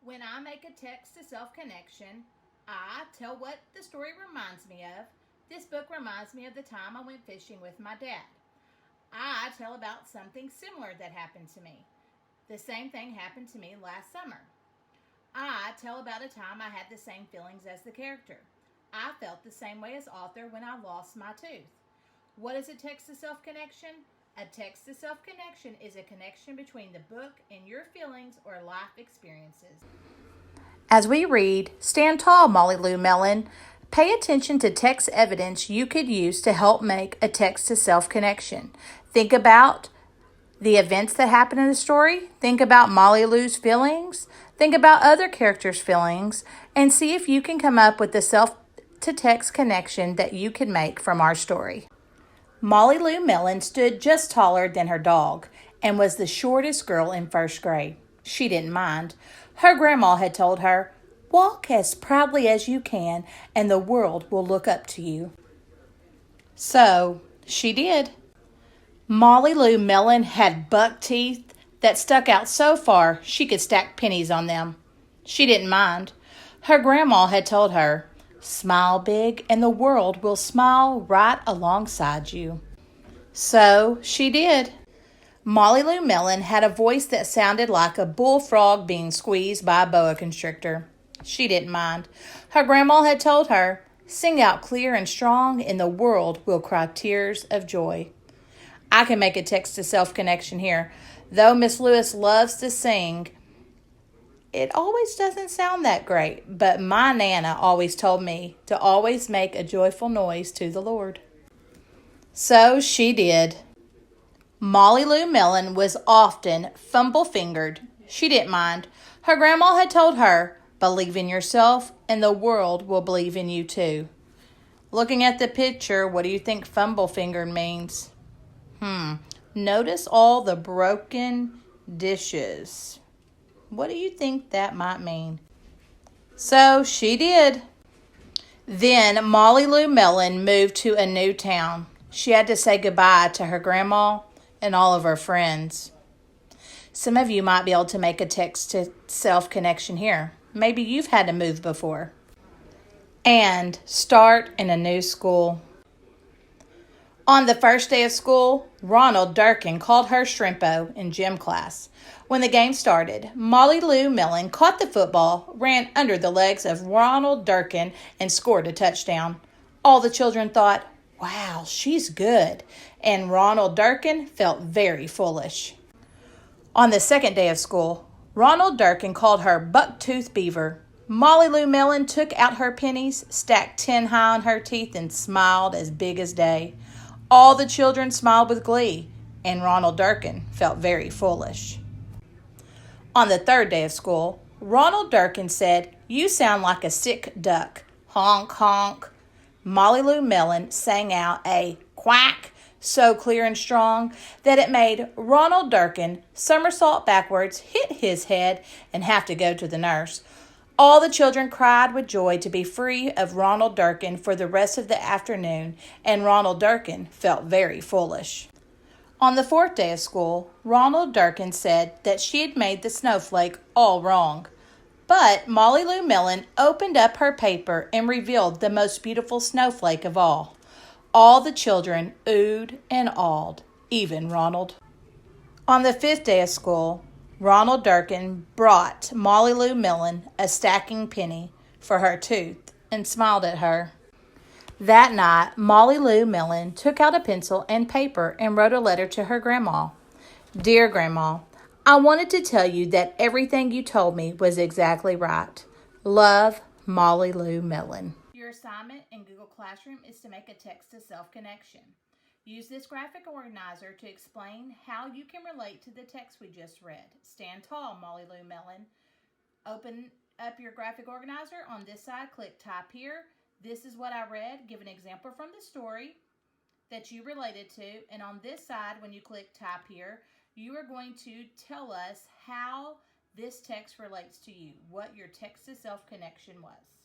When I make a text-to-self connection, I tell what the story reminds me of. This book reminds me of the time I went fishing with my dad. I tell about something similar that happened to me. The same thing happened to me last summer. I tell about a time I had the same feelings as the character. I felt the same way as author when I lost my tooth. What is a text-to-self connection? A text-to-self connection is a connection between the book and your feelings or life experiences. As we read, stand tall, Molly Lou Melon. Pay attention to text evidence you could use to help make a text-to-self connection. Think about the events that happen in the story. Think about Molly Lou's feelings. Think about other characters' feelings and see if you can come up with the self-to-text connection that you can make from our story. Molly Lou Melon stood just taller than her dog and was the shortest girl in first grade. She didn't mind. Her grandma had told her, "Walk as proudly as you can and the world will look up to you." So she did. Molly Lou Melon had buck teeth that stuck out so far she could stack pennies on them. She didn't mind. Her grandma had told her, "Smile big and the world will smile right alongside you." So she did. Molly Lou Melon had a voice that sounded like a bullfrog being squeezed by a boa constrictor. She didn't mind. Her grandma had told her, "Sing out clear and strong and the world will cry tears of joy." I can make a text-to-self connection here. Though Miss Lewis loves to sing, it always doesn't sound that great, but my Nana always told me to always make a joyful noise to the Lord. So she did. Molly Lou Melon was often fumble-fingered. She didn't mind. Her grandma had told her, "Believe in yourself and the world will believe in you too." Looking at the picture, what do you think fumble-fingered means? Notice all the broken dishes. What do you think that might mean? So she did. Then Molly Lou Melon moved to a new town. She had to say goodbye to her grandma and all of her friends. Some of you might be able to make a text-to-self connection here. Maybe you've had to move before. And start in a new school. On the first day of school, Ronald Durkin called her Shrimpo in gym class. When the game started, Molly Lou Melon caught the football, ran under the legs of Ronald Durkin, and scored a touchdown. All the children thought, "Wow, she's good," and Ronald Durkin felt very foolish. On the second day of school, Ronald Durkin called her Bucktooth Beaver. Molly Lou Melon took out her pennies, stacked 10 high on her teeth, and smiled as big as day. All the children smiled with glee, and Ronald Durkin felt very foolish. On the third day of school, Ronald Durkin said, "You sound like a sick duck. Honk, honk." Molly Lou Melon sang out a quack so clear and strong that it made Ronald Durkin somersault backwards, hit his head, and have to go to the nurse. All the children cried with joy to be free of Ronald Durkin for the rest of the afternoon, and Ronald Durkin felt very foolish. On the fourth day of school, Ronald Durkin said that she had made the snowflake all wrong. But Molly Lou Melon opened up her paper and revealed the most beautiful snowflake of all. All the children oohed and awed, even Ronald. On the fifth day of school, Ronald Durkin brought Molly Lou Melon a stacking penny for her tooth and smiled at her. That night, Molly Lou Melon took out a pencil and paper and wrote a letter to her grandma. "Dear Grandma, I wanted to tell you that everything you told me was exactly right. Love, Molly Lou Melon." Your assignment in Google Classroom is to make a text-to-self connection. Use this graphic organizer to explain how you can relate to the text we just read. Stand tall, Molly Lou Melon. Open up your graphic organizer. On this side, click Type Here. This is what I read. Give an example from the story that you related to. And on this side, when you click Type Here, you are going to tell us how this text relates to you, what your text-to-self connection was.